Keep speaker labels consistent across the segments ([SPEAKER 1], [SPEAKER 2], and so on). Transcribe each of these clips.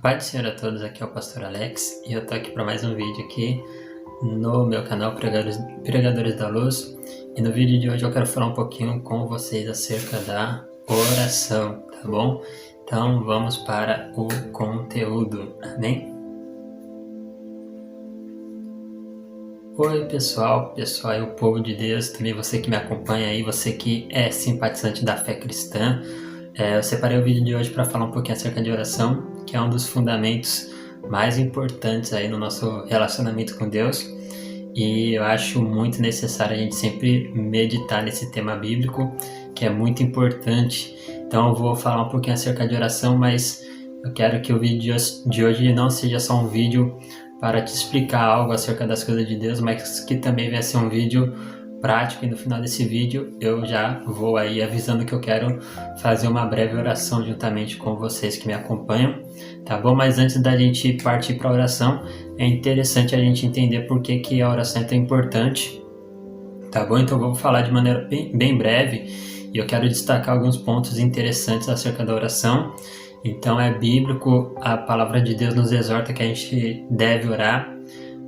[SPEAKER 1] Paz do Senhor a todos, aqui é o Pastor Alex e eu tô aqui para mais um vídeo aqui no meu canal Pregadores da Luz. E no vídeo de hoje eu quero falar um pouquinho com vocês acerca da oração, tá bom? Então vamos para o conteúdo, amém? Oi pessoal e o povo de Deus, também você que me acompanha aí, você que é simpatizante da fé cristã. Eu separei o vídeo de hoje para falar um pouquinho acerca de oração, que é um dos fundamentos mais importantes aí no nosso relacionamento com Deus. E eu acho muito necessário a gente sempre meditar nesse tema bíblico, que é muito importante. Então eu vou falar um pouquinho acerca de oração, mas eu quero que o vídeo de hoje não seja só um vídeo para te explicar algo acerca das coisas de Deus, mas que também vai ser um vídeo prático. E no final desse vídeo eu já vou aí avisando que eu quero fazer uma breve oração juntamente com vocês que me acompanham, tá bom? Mas antes da gente partir para a oração, é interessante a gente entender por que a oração é tão importante, tá bom? Então eu vou falar de maneira bem breve e eu quero destacar alguns pontos interessantes acerca da oração. Então é bíblico, a palavra de Deus nos exorta que a gente deve orar.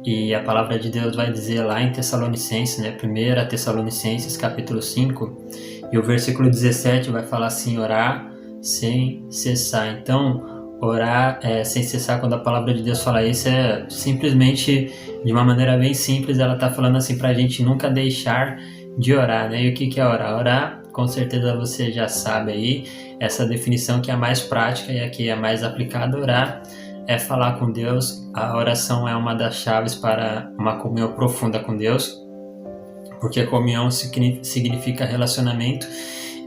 [SPEAKER 1] E a palavra de Deus vai dizer lá em Tessalonicenses, 1 Tessalonicenses capítulo 5, e o versículo 17 vai falar assim: orar sem cessar. Então, orar sem cessar, quando a palavra de Deus fala isso, é simplesmente, de uma maneira bem simples, ela está falando assim para a gente nunca deixar de orar, né? E o que é orar? Orar, com certeza você já sabe aí, essa definição que é a mais prática e aqui é a mais aplicada. Orar é falar com Deus. A oração é uma das chaves para uma comunhão profunda com Deus, porque comunhão significa relacionamento,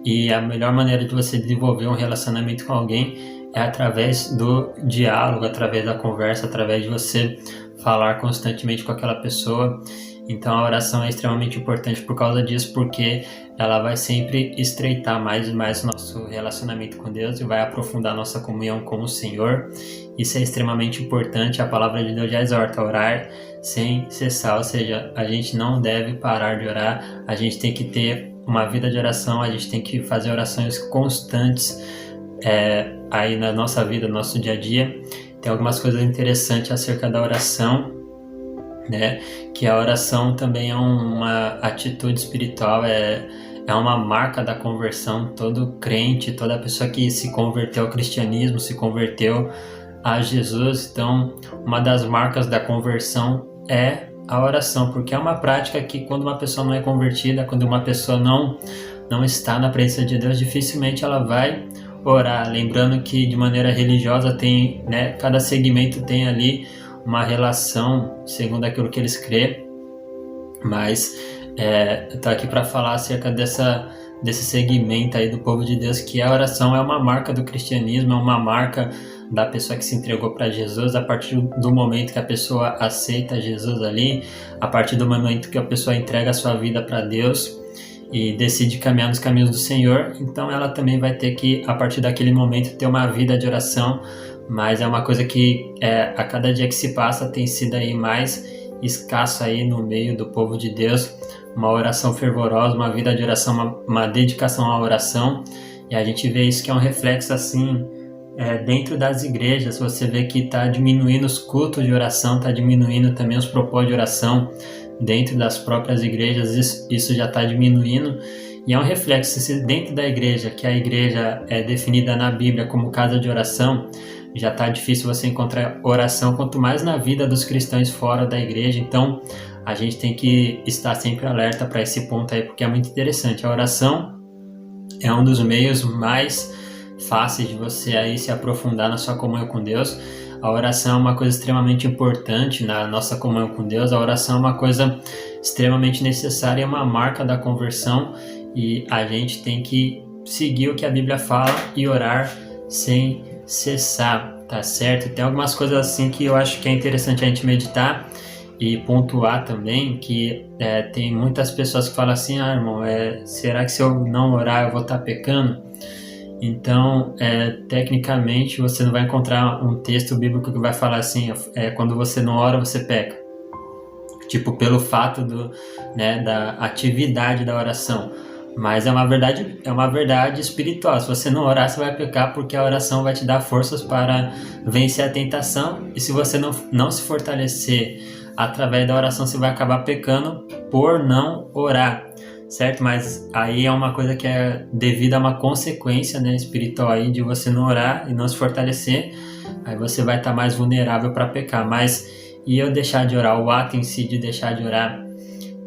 [SPEAKER 1] e a melhor maneira de você desenvolver um relacionamento com alguém é através do diálogo, através da conversa, através de você falar constantemente com aquela pessoa. Então a oração é extremamente importante por causa disso, porque ela vai sempre estreitar mais e mais o nosso relacionamento com Deus e vai aprofundar nossa comunhão com o Senhor. Isso é extremamente importante. A palavra de Deus já exorta a orar sem cessar, ou seja, a gente não deve parar de orar, a gente tem que ter uma vida de oração, a gente tem que fazer orações constantes aí na nossa vida, no nosso dia a dia. Tem algumas coisas interessantes acerca da oração, né? Que a oração também é uma atitude espiritual, é uma marca da conversão. Todo crente, toda pessoa que se converteu ao cristianismo, se converteu a Jesus, então uma das marcas da conversão é a oração, porque é uma prática que, quando uma pessoa não é convertida, quando uma pessoa não está na presença de Deus, dificilmente ela vai orar. Lembrando que de maneira religiosa tem, né, cada segmento tem ali uma relação segundo aquilo que eles crêem, mas eu estou aqui para falar acerca desse segmento aí do povo de Deus, que a oração é uma marca do cristianismo, é uma marca da pessoa que se entregou para Jesus. A partir do momento que a pessoa aceita Jesus ali, a partir do momento que a pessoa entrega a sua vida para Deus e decide caminhar nos caminhos do Senhor, então ela também vai ter que, a partir daquele momento, ter uma vida de oração. Mas é uma coisa que a cada dia que se passa tem sido aí mais escasso aí no meio do povo de Deus, uma oração fervorosa, uma vida de oração, uma dedicação à oração. E a gente vê isso, que é um reflexo assim dentro das igrejas. Você vê que está diminuindo os cultos de oração, está diminuindo também os propósitos de oração dentro das próprias igrejas. Isso já está diminuindo. E é um reflexo, se dentro da igreja, que a igreja é definida na Bíblia como casa de oração, já está difícil você encontrar oração, quanto mais na vida dos cristãos fora da igreja. Então a gente tem que estar sempre alerta para esse ponto aí, porque é muito interessante. A oração é um dos meios mais fáceis de você aí se aprofundar na sua comunhão com Deus. A oração é uma coisa extremamente importante na nossa comunhão com Deus. A oração é uma coisa extremamente necessária, é uma marca da conversão, e a gente tem que seguir o que a Bíblia fala e orar sem cessar, tá certo? Tem algumas coisas assim que eu acho que é interessante a gente meditar e pontuar também, que tem muitas pessoas que falam assim: irmão, será que se eu não orar eu vou estar pecando? Então, tecnicamente, você não vai encontrar um texto bíblico que vai falar assim, quando você não ora, você peca. Tipo, pelo fato da atividade da oração. Mas é uma verdade espiritual. Se você não orar, você vai pecar, porque a oração vai te dar forças para vencer a tentação. E se você não se fortalecer através da oração, você vai acabar pecando por não orar, certo? Mas aí é uma coisa que é devido a uma consequência, né, espiritual aí, de você não orar e não se fortalecer. Aí você vai estar mais vulnerável para pecar. Mas e eu deixar de orar, o ato em si de deixar de orar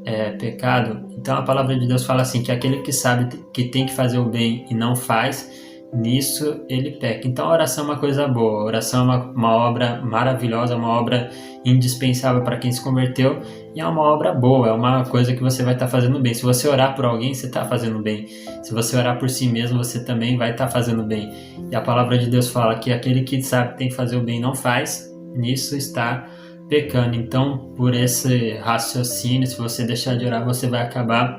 [SPEAKER 1] é pecado? Então a palavra de Deus fala assim, que aquele que sabe que tem que fazer o bem e não faz, nisso ele peca. Então a oração é uma coisa boa, a oração é uma obra maravilhosa, uma obra indispensável para quem se converteu, e é uma obra boa, é uma coisa que você vai estar fazendo bem. Se você orar por alguém, você está fazendo bem. Se você orar por si mesmo, você também vai estar fazendo bem. E a palavra de Deus fala que aquele que sabe que tem que fazer o bem e não faz, nisso está pecando. Então, por esse raciocínio, se você deixar de orar, você vai acabar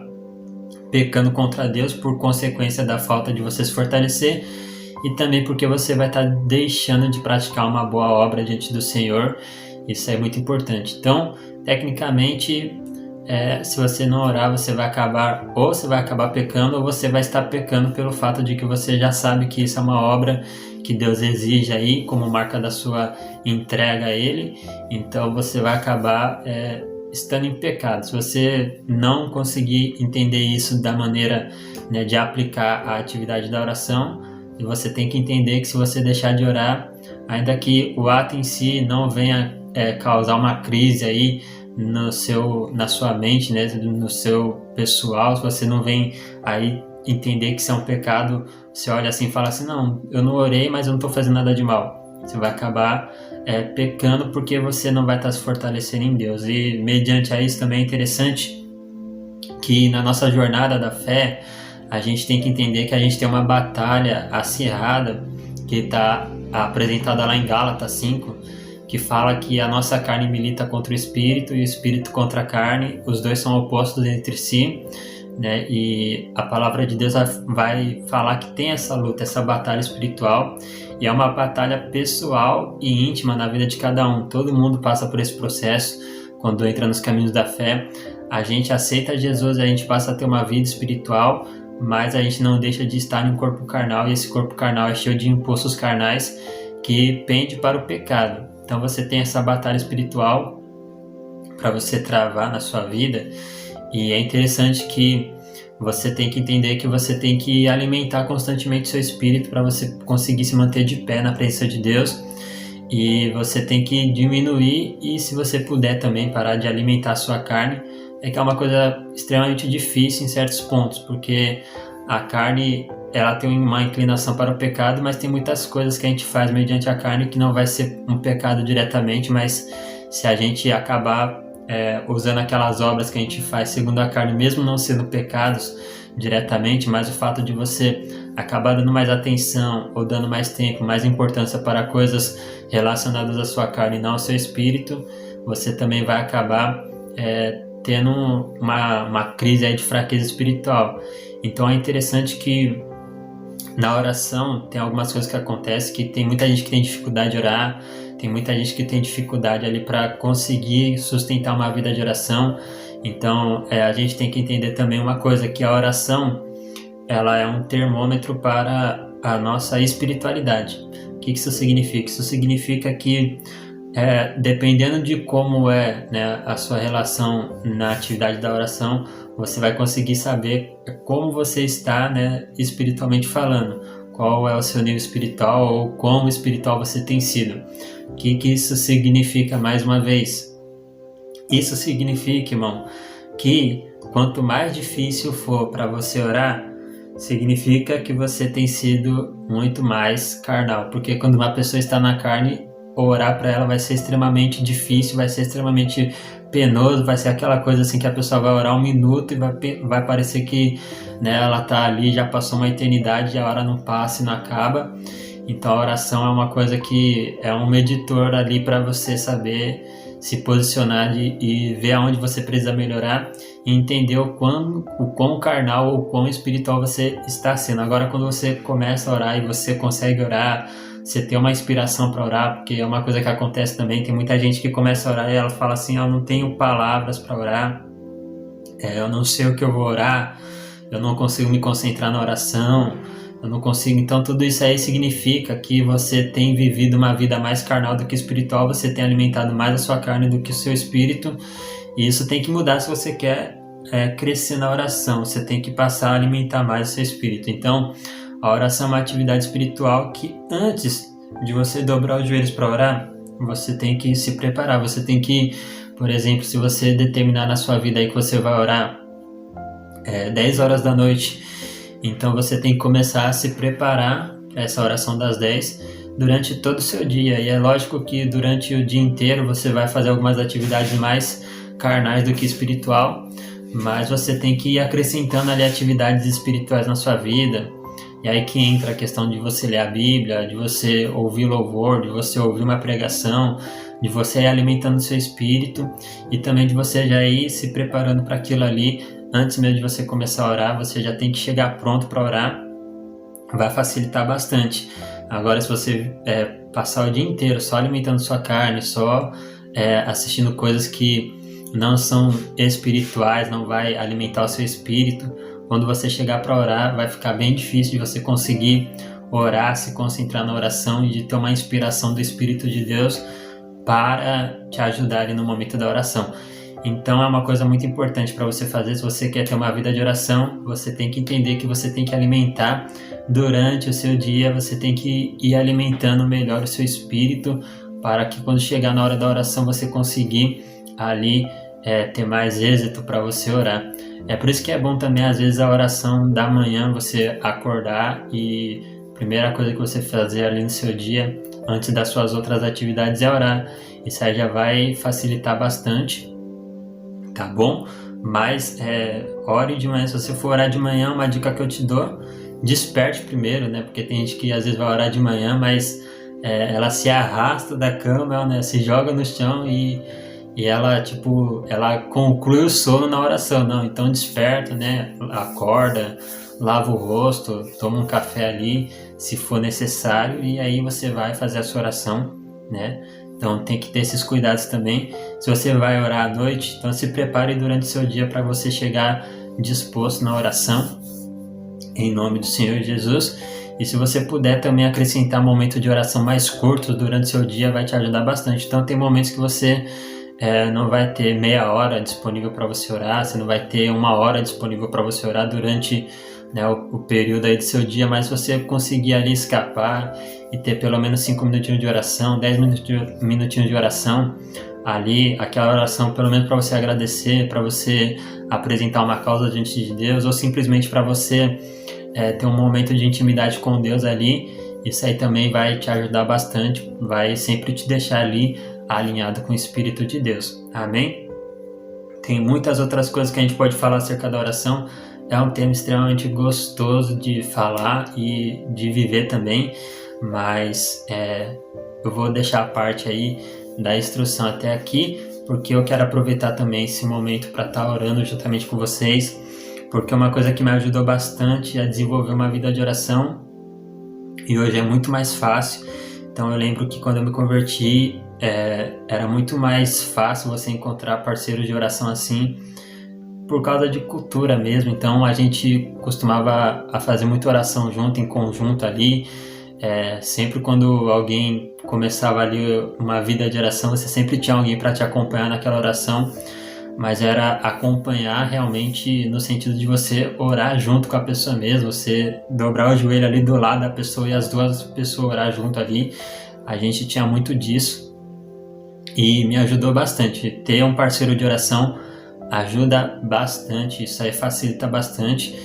[SPEAKER 1] pecando contra Deus por consequência da falta de você se fortalecer, e também porque você vai estar deixando de praticar uma boa obra diante do Senhor. Isso é muito importante. Então, tecnicamente, se você não orar, você vai acabar pecando, ou você vai estar pecando pelo fato de que você já sabe que isso é uma obra que Deus exige aí como marca da sua entrega a Ele. Então você vai acabar estando em pecado. Se você não conseguir entender isso da maneira, né, de aplicar a atividade da oração, e você tem que entender que se você deixar de orar, ainda que o ato em si não venha causar uma crise aí na sua mente, né, no seu pessoal, se você não vem aí entender que isso é um pecado, você olha assim e fala assim, não, eu não orei, mas eu não estou fazendo nada de mal. Você vai acabar pecando porque você não vai estar se fortalecendo em Deus. E mediante a isso também é interessante que na nossa jornada da fé, a gente tem que entender que a gente tem uma batalha acirrada, que está apresentada lá em Gálatas 5, que fala que a nossa carne milita contra o espírito e o espírito contra a carne, os dois são opostos entre si, né? E a palavra de Deus vai falar que tem essa luta, essa batalha espiritual, e é uma batalha pessoal e íntima na vida de cada um. Todo mundo passa por esse processo quando entra nos caminhos da fé. A gente aceita Jesus e a gente passa a ter uma vida espiritual, mas a gente não deixa de estar em um corpo carnal, e esse corpo carnal é cheio de impulsos carnais que pende para o pecado. Então você tem essa batalha espiritual para você travar na sua vida, e é interessante que você tem que entender que você tem que alimentar constantemente seu espírito para você conseguir se manter de pé na presença de Deus, e você tem que diminuir, e se você puder também parar de alimentar a sua carne, que é uma coisa extremamente difícil em certos pontos, porque a carne ela tem uma inclinação para o pecado, mas tem muitas coisas que a gente faz mediante a carne que não vai ser um pecado diretamente, mas se a gente acabar usando aquelas obras que a gente faz segundo a carne, mesmo não sendo pecados diretamente, mas o fato de você acabar dando mais atenção ou dando mais tempo, mais importância para coisas relacionadas à sua carne e não ao seu espírito, você também vai acabar tendo uma crise aí de fraqueza espiritual. Então é interessante que na oração tem algumas coisas que acontecem, que tem muita gente que tem dificuldade de orar, tem muita gente que tem dificuldade ali para conseguir sustentar uma vida de oração. Então a gente tem que entender também uma coisa, que a oração ela é um termômetro para a nossa espiritualidade. O que isso significa? Isso significa que dependendo de como né, a sua relação na atividade da oração, você vai conseguir saber como você está, né, espiritualmente falando, qual é o seu nível espiritual ou como espiritual você tem sido. O que isso significa, mais uma vez? Isso significa, irmão, que quanto mais difícil for para você orar, significa que você tem sido muito mais carnal, porque quando uma pessoa está na carne, orar para ela vai ser extremamente difícil, vai ser extremamente penoso, vai ser aquela coisa assim que a pessoa vai orar 1 minuto e vai parecer que, né, ela está ali, já passou uma eternidade e a hora não passa e não acaba. Então a oração é uma coisa que é um meditor ali para você saber se posicionar e ver aonde você precisa melhorar, e entender o quão carnal ou quão espiritual você está sendo. Agora, quando você começa a orar e você consegue orar, você tem uma inspiração para orar, porque é uma coisa que acontece também, tem muita gente que começa a orar e ela fala assim, eu não tenho palavras para orar, eu não sei o que eu vou orar, eu não consigo me concentrar na oração, eu não consigo. Então tudo isso aí significa que você tem vivido uma vida mais carnal do que espiritual, você tem alimentado mais a sua carne do que o seu espírito, e isso tem que mudar se você quer crescer na oração. Você tem que passar a alimentar mais o seu espírito. Então a oração é uma atividade espiritual que antes de você dobrar os joelhos para orar, você tem que se preparar. Você tem que, por exemplo, se você determinar na sua vida aí que você vai orar 10 horas da noite, então você tem que começar a se preparar para essa oração das 10 durante todo o seu dia. E é lógico que durante o dia inteiro você vai fazer algumas atividades mais carnais do que espiritual, mas você tem que ir acrescentando ali atividades espirituais na sua vida. E aí que entra a questão de você ler a Bíblia, de você ouvir louvor, de você ouvir uma pregação, de você ir alimentando o seu espírito e também de você já ir se preparando para aquilo ali. Antes mesmo de você começar a orar, você já tem que chegar pronto para orar. Vai facilitar bastante. Agora, se você passar o dia inteiro só alimentando sua carne, só assistindo coisas que não são espirituais, não vai alimentar o seu espírito, quando você chegar para orar, vai ficar bem difícil de você conseguir orar, se concentrar na oração e de ter uma inspiração do Espírito de Deus para te ajudar ali no momento da oração. Então é uma coisa muito importante para você fazer. Se você quer ter uma vida de oração, você tem que entender que você tem que alimentar durante o seu dia, você tem que ir alimentando melhor o seu espírito para que quando chegar na hora da oração você conseguir ali ter mais êxito para você orar. É por isso que é bom também, às vezes, a oração da manhã, você acordar e a primeira coisa que você fazer ali no seu dia, antes das suas outras atividades, é orar. Isso aí já vai facilitar bastante, tá bom? Mas ore de manhã. Se você for orar de manhã, uma dica que eu te dou, desperte primeiro, né? Porque tem gente que às vezes vai orar de manhã, mas ela se arrasta da cama, né? Se joga no chão e ela conclui o sono na oração. Não, então desperta, né? Acorda, lava o rosto, toma um café ali, se for necessário, e aí você vai fazer a sua oração, né? Então tem que ter esses cuidados também. Se você vai orar à noite, então se prepare durante o seu dia para você chegar disposto na oração, em nome do Senhor Jesus. E se você puder também acrescentar um momento de oração mais curto durante o seu dia, vai te ajudar bastante. Então tem momentos que você não vai ter meia hora disponível para você orar, você não vai ter uma hora disponível para você orar durante o período aí do seu dia, mas se você conseguir ali escapar e ter pelo menos 5 minutinhos de oração, 10 minutinhos de oração ali, aquela oração pelo menos para você agradecer, para você apresentar uma causa diante de Deus, ou simplesmente para você ter um momento de intimidade com Deus ali, isso aí também vai te ajudar bastante, vai sempre te deixar ali alinhado com o Espírito de Deus. Amém? Tem muitas outras coisas que a gente pode falar acerca da oração. É um tema extremamente gostoso de falar e de viver também, mas eu vou deixar a parte aí da instrução até aqui, porque eu quero aproveitar também esse momento para estar orando juntamente com vocês, porque é uma coisa que me ajudou bastante a desenvolver uma vida de oração e hoje é muito mais fácil. Então eu lembro que quando eu me converti, era muito mais fácil você encontrar parceiros de oração assim, por causa de cultura mesmo. Então a gente costumava a fazer muita oração junto, em conjunto ali. Sempre quando alguém começava ali uma vida de oração, você sempre tinha alguém para te acompanhar naquela oração, mas era acompanhar realmente no sentido de você orar junto com a pessoa mesmo, você dobrar o joelho ali do lado da pessoa e as duas pessoas orar junto ali. A gente tinha muito disso e me ajudou bastante. Ter um parceiro de oração ajuda bastante, isso aí facilita bastante,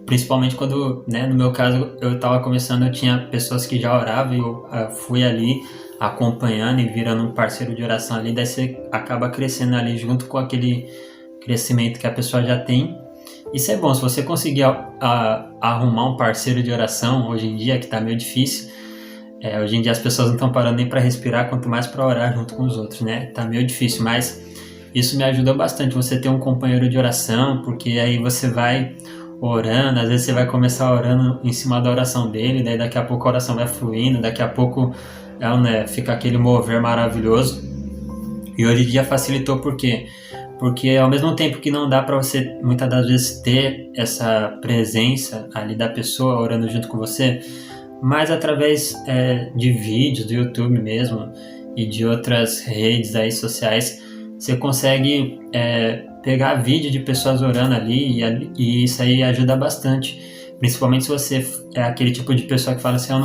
[SPEAKER 1] principalmente quando, no meu caso, eu estava começando, eu tinha pessoas que já oravam e eu fui ali acompanhando e virando um parceiro de oração ali, daí você acaba crescendo ali junto com aquele crescimento que a pessoa já tem. Isso é bom, se você conseguir arrumar um parceiro de oração hoje em dia, que está meio difícil. Hoje em dia as pessoas não estão parando nem para respirar, quanto mais para orar junto com os outros, né? Tá meio difícil, mas isso me ajudou bastante, você ter um companheiro de oração, porque aí você vai orando, às vezes você vai começar orando em cima da oração dele, daí daqui a pouco a oração vai fluindo, daqui a pouco fica aquele mover maravilhoso. E hoje em dia facilitou, por quê? Porque ao mesmo tempo que não dá para você muitas das vezes ter essa presença ali da pessoa orando junto com você, mas através de vídeos do YouTube mesmo e de outras redes aí sociais, você consegue pegar vídeo de pessoas orando ali e isso aí ajuda bastante. Principalmente se você é aquele tipo de pessoa que fala assim, eu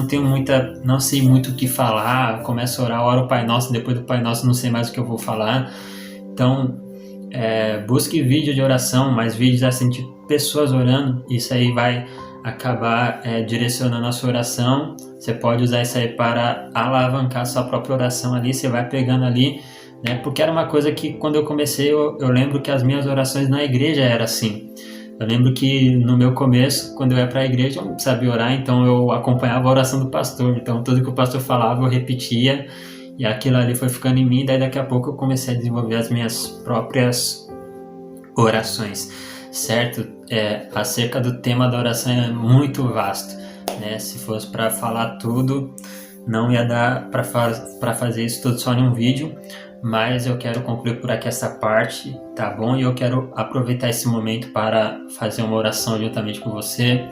[SPEAKER 1] não sei muito o que falar, começa a orar, ora o Pai Nosso, depois do Pai Nosso não sei mais o que eu vou falar. Então, busque vídeo de oração, mais vídeos assim de pessoas orando, isso aí vai acabar direcionando a sua oração. Você pode usar isso aí para alavancar a sua própria oração ali, você vai pegando ali, né? Porque era uma coisa que quando eu comecei, eu lembro que as minhas orações na igreja eram assim. Eu lembro que no meu começo, quando eu ia para a igreja, eu não sabia orar, então eu acompanhava a oração do pastor. Então tudo que o pastor falava eu repetia e aquilo ali foi ficando em mim. Daí daqui a pouco eu comecei a desenvolver as minhas próprias orações, certo? Acerca do tema da oração é muito vasto, né? Se fosse para falar tudo, não ia dar para fazer isso tudo só em um vídeo. Mas eu quero concluir por aqui essa parte, tá bom? E eu quero aproveitar esse momento para fazer uma oração juntamente com você.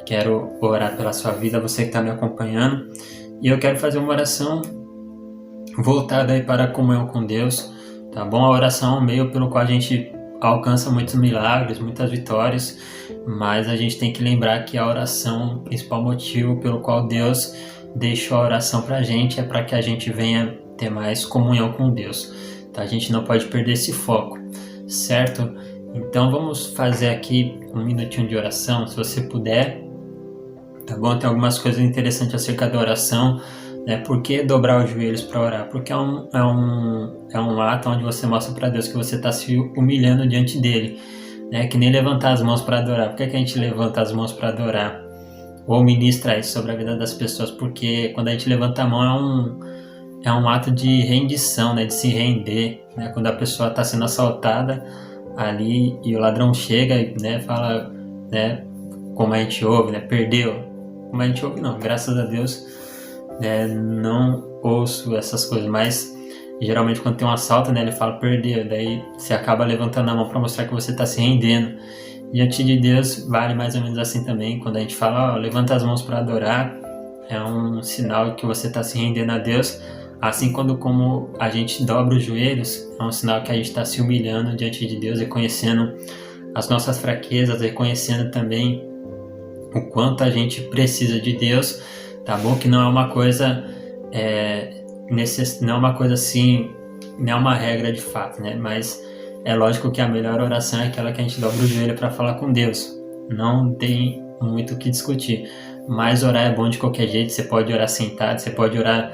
[SPEAKER 1] Quero orar pela sua vida, você que está me acompanhando. E eu quero fazer uma oração voltada aí para a comunhão com Deus, tá bom? A oração é um meio pelo qual a gente alcança muitos milagres, muitas vitórias, mas a gente tem que lembrar que a oração, o principal motivo pelo qual Deus deixou a oração para a gente é para que a gente venha ter mais comunhão com Deus, tá? A gente não pode perder esse foco, certo? Então vamos fazer aqui um minutinho de oração, se você puder, tá bom? Tem algumas coisas interessantes acerca da oração, né? Por que dobrar os joelhos para orar? Porque é um ato onde você mostra para Deus que você está se humilhando diante dele, né? Que nem levantar as mãos para adorar. Por que a gente levanta as mãos para adorar? Ou ministra isso sobre a vida das pessoas? Porque quando a gente levanta a mão é um ato de rendição, né? De se render, né? Quando a pessoa está sendo assaltada ali e o ladrão chega e, né, fala, né, como a gente ouve, né? Perdeu. Como a gente ouve, não. Graças a Deus, não ouço essas coisas, mas geralmente quando tem um assalto, né, ele fala perdeu. Daí você acaba levantando a mão para mostrar que você está se rendendo. Diante de Deus vale mais ou menos assim também. Quando a gente fala, levanta as mãos para adorar, é um sinal que você está se rendendo a Deus. Assim como a gente dobra os joelhos, é um sinal que a gente está se humilhando diante de Deus, reconhecendo as nossas fraquezas, reconhecendo também o quanto a gente precisa de Deus, tá bom? Que não é uma coisa, não é uma coisa assim, não é uma regra de fato, né? Mas é lógico que a melhor oração é aquela que a gente dobra o joelho para falar com Deus. Não tem muito o que discutir. Mas orar é bom de qualquer jeito. Você pode orar sentado, você pode orar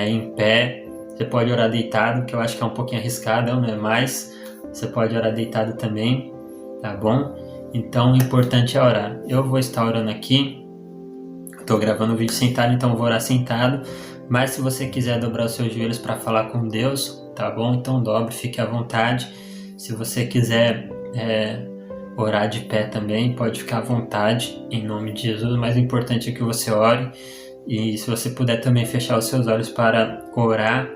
[SPEAKER 1] em pé, você pode orar deitado, que eu acho que é um pouquinho arriscado, né? Mas você pode orar deitado também, tá bom? Então o importante é orar. Eu vou estar orando aqui, estou gravando o vídeo sentado, então eu vou orar sentado, mas se você quiser dobrar os seus joelhos para falar com Deus, tá bom? Então dobre, fique à vontade. Se você quiser orar de pé também, pode ficar à vontade, em nome de Jesus. O mais importante é que você ore. E se você puder também fechar os seus olhos para orar,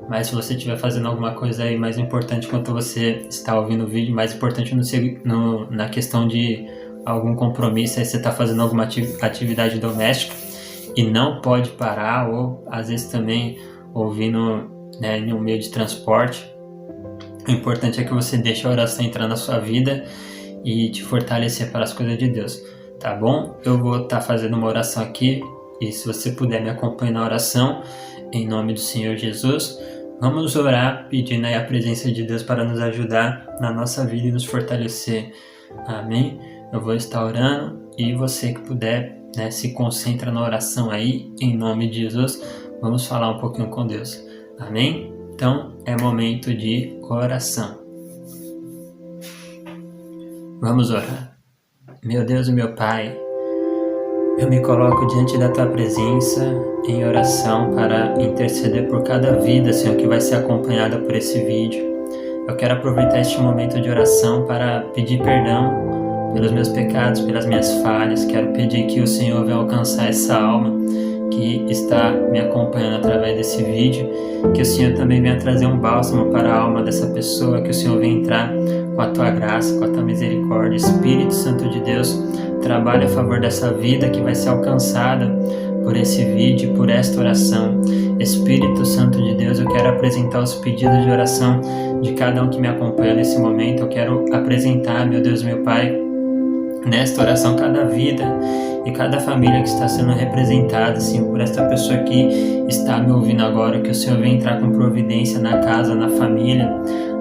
[SPEAKER 1] mas se você estiver fazendo alguma coisa aí mais importante enquanto você está ouvindo o vídeo, mais importante na questão de algum compromisso, aí você está fazendo alguma atividade doméstica e não pode parar, ou às vezes também ouvindo, né, em um meio de transporte, o importante é que você deixe a oração entrar na sua vida e te fortalecer para as coisas de Deus, tá bom? Eu vou estar fazendo uma oração aqui. E se você puder me acompanhar na oração, em nome do Senhor Jesus, vamos orar pedindo aí a presença de Deus para nos ajudar na nossa vida e nos fortalecer. Amém? Eu vou estar orando e você que puder, né, se concentra na oração aí, em nome de Jesus. Vamos falar um pouquinho com Deus. Amém? Então é momento de oração. Vamos orar. Meu Deus e meu Pai, eu me coloco diante da Tua presença em oração para interceder por cada vida, Senhor, que vai ser acompanhada por esse vídeo. Eu quero aproveitar este momento de oração para pedir perdão pelos meus pecados, pelas minhas falhas. Quero pedir que o Senhor venha alcançar essa alma que está me acompanhando através desse vídeo, que o Senhor também venha trazer um bálsamo para a alma dessa pessoa, que o Senhor venha entrar com a tua graça, com a tua misericórdia. Espírito Santo de Deus, trabalhe a favor dessa vida que vai ser alcançada por esse vídeo, por esta oração. Espírito Santo de Deus, eu quero apresentar os pedidos de oração de cada um que me acompanha nesse momento. Eu quero apresentar, meu Deus, meu Pai, nesta oração cada vida e cada família que está sendo representada, Senhor, por esta pessoa que está me ouvindo agora. Que o Senhor venha entrar com providência na casa, na família,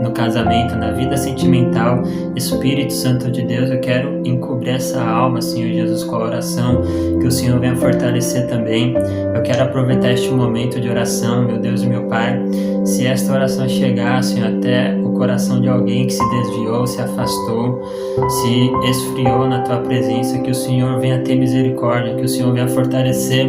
[SPEAKER 1] no casamento, na vida sentimental. Espírito Santo de Deus, eu quero encobrir essa alma, Senhor Jesus, com a oração. Que o Senhor venha fortalecer também. Eu quero aproveitar este momento de oração, meu Deus e meu Pai. Se esta oração chegar, Senhor, até o coração de alguém que se desviou, se afastou, se esfriou na Tua presença, que o Senhor venha ter misericórdia, que o Senhor venha fortalecer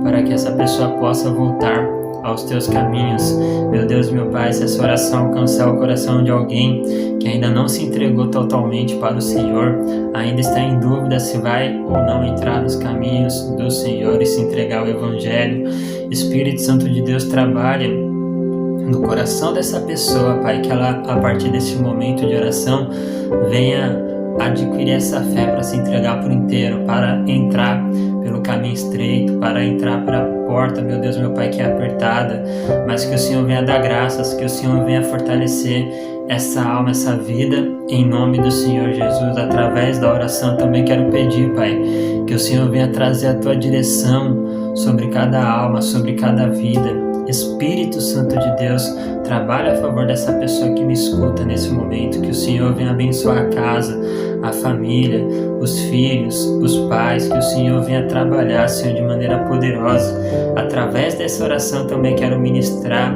[SPEAKER 1] para que essa pessoa possa voltar aos Teus caminhos. Meu Deus, meu Pai, se essa oração alcançar o coração de alguém que ainda não se entregou totalmente para o Senhor, ainda está em dúvida se vai ou não entrar nos caminhos do Senhor e se entregar ao Evangelho, Espírito Santo de Deus, trabalha no coração dessa pessoa, Pai, que ela, a partir desse momento de oração, venha adquirir essa fé para se entregar por inteiro, para entrar pelo caminho estreito, para entrar pela porta, meu Deus, meu Pai, que é apertada, mas que o Senhor venha dar graças, que o Senhor venha fortalecer essa alma, essa vida, em nome do Senhor Jesus. Através da oração também quero pedir, Pai, que o Senhor venha trazer a Tua direção sobre cada alma, sobre cada vida. Espírito Santo de Deus, trabalha a favor dessa pessoa que me escuta nesse momento. Que o Senhor venha abençoar a casa, a família, os filhos, os pais. Que o Senhor venha trabalhar, Senhor, de maneira poderosa. Através dessa oração também quero ministrar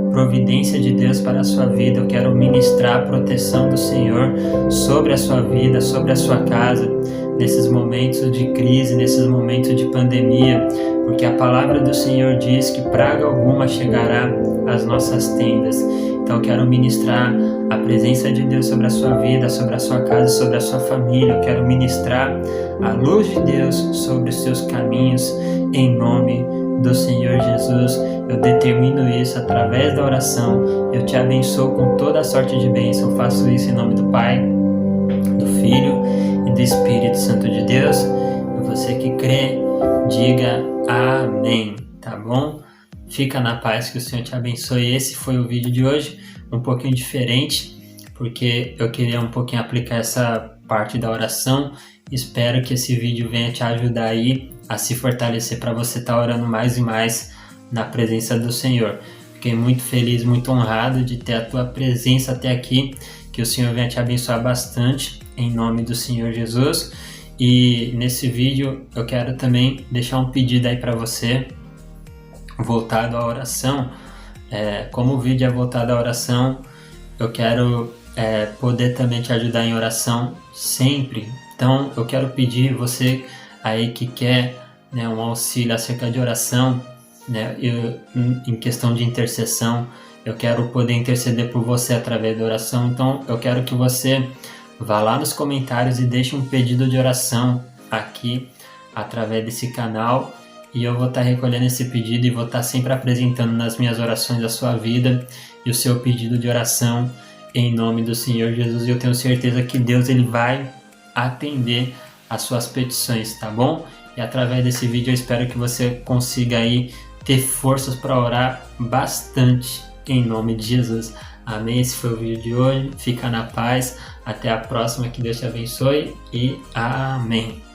[SPEAKER 1] providência de Deus para a sua vida. Eu quero ministrar a proteção do Senhor sobre a sua vida, sobre a sua casa, nesses momentos de crise, nesses momentos de pandemia, porque a palavra do Senhor diz que praga alguma chegará às nossas tendas. Então eu quero ministrar a presença de Deus sobre a sua vida, sobre a sua casa, sobre a sua família. Eu quero ministrar a luz de Deus sobre os seus caminhos, em nome do Senhor Jesus. Eu determino isso através da oração. Eu te abençoo com toda a sorte de bênção. Eu faço isso em nome do Pai, do Filho e do Espírito Santo de Deus. E você que crê, diga amém, tá bom? Fica na paz, que o Senhor te abençoe. Esse foi o vídeo de hoje, um pouquinho diferente, porque eu queria um pouquinho aplicar essa parte da oração. Espero que esse vídeo venha te ajudar aí a se fortalecer para você estar orando mais e mais na presença do Senhor. Fiquei muito feliz, muito honrado de ter a tua presença até aqui. Que o Senhor venha te abençoar bastante, em nome do Senhor Jesus. E nesse vídeo eu quero também deixar um pedido aí para você, voltado à oração. Como o vídeo é voltado à oração, eu quero poder também te ajudar em oração sempre. Então eu quero pedir você aí que quer, né, um auxílio acerca de oração, né, em questão de intercessão. Eu quero poder interceder por você através da oração. Então eu quero que você vá lá nos comentários e deixe um pedido de oração aqui através desse canal, e eu vou estar recolhendo esse pedido e vou estar sempre apresentando nas minhas orações a sua vida e o seu pedido de oração, em nome do Senhor Jesus. E eu tenho certeza que Deus, ele vai atender as suas petições, tá bom? E através desse vídeo eu espero que você consiga aí ter forças para orar bastante, em nome de Jesus. Amém? Esse foi o vídeo de hoje. Fica na paz. Até a próxima. Que Deus te abençoe e amém.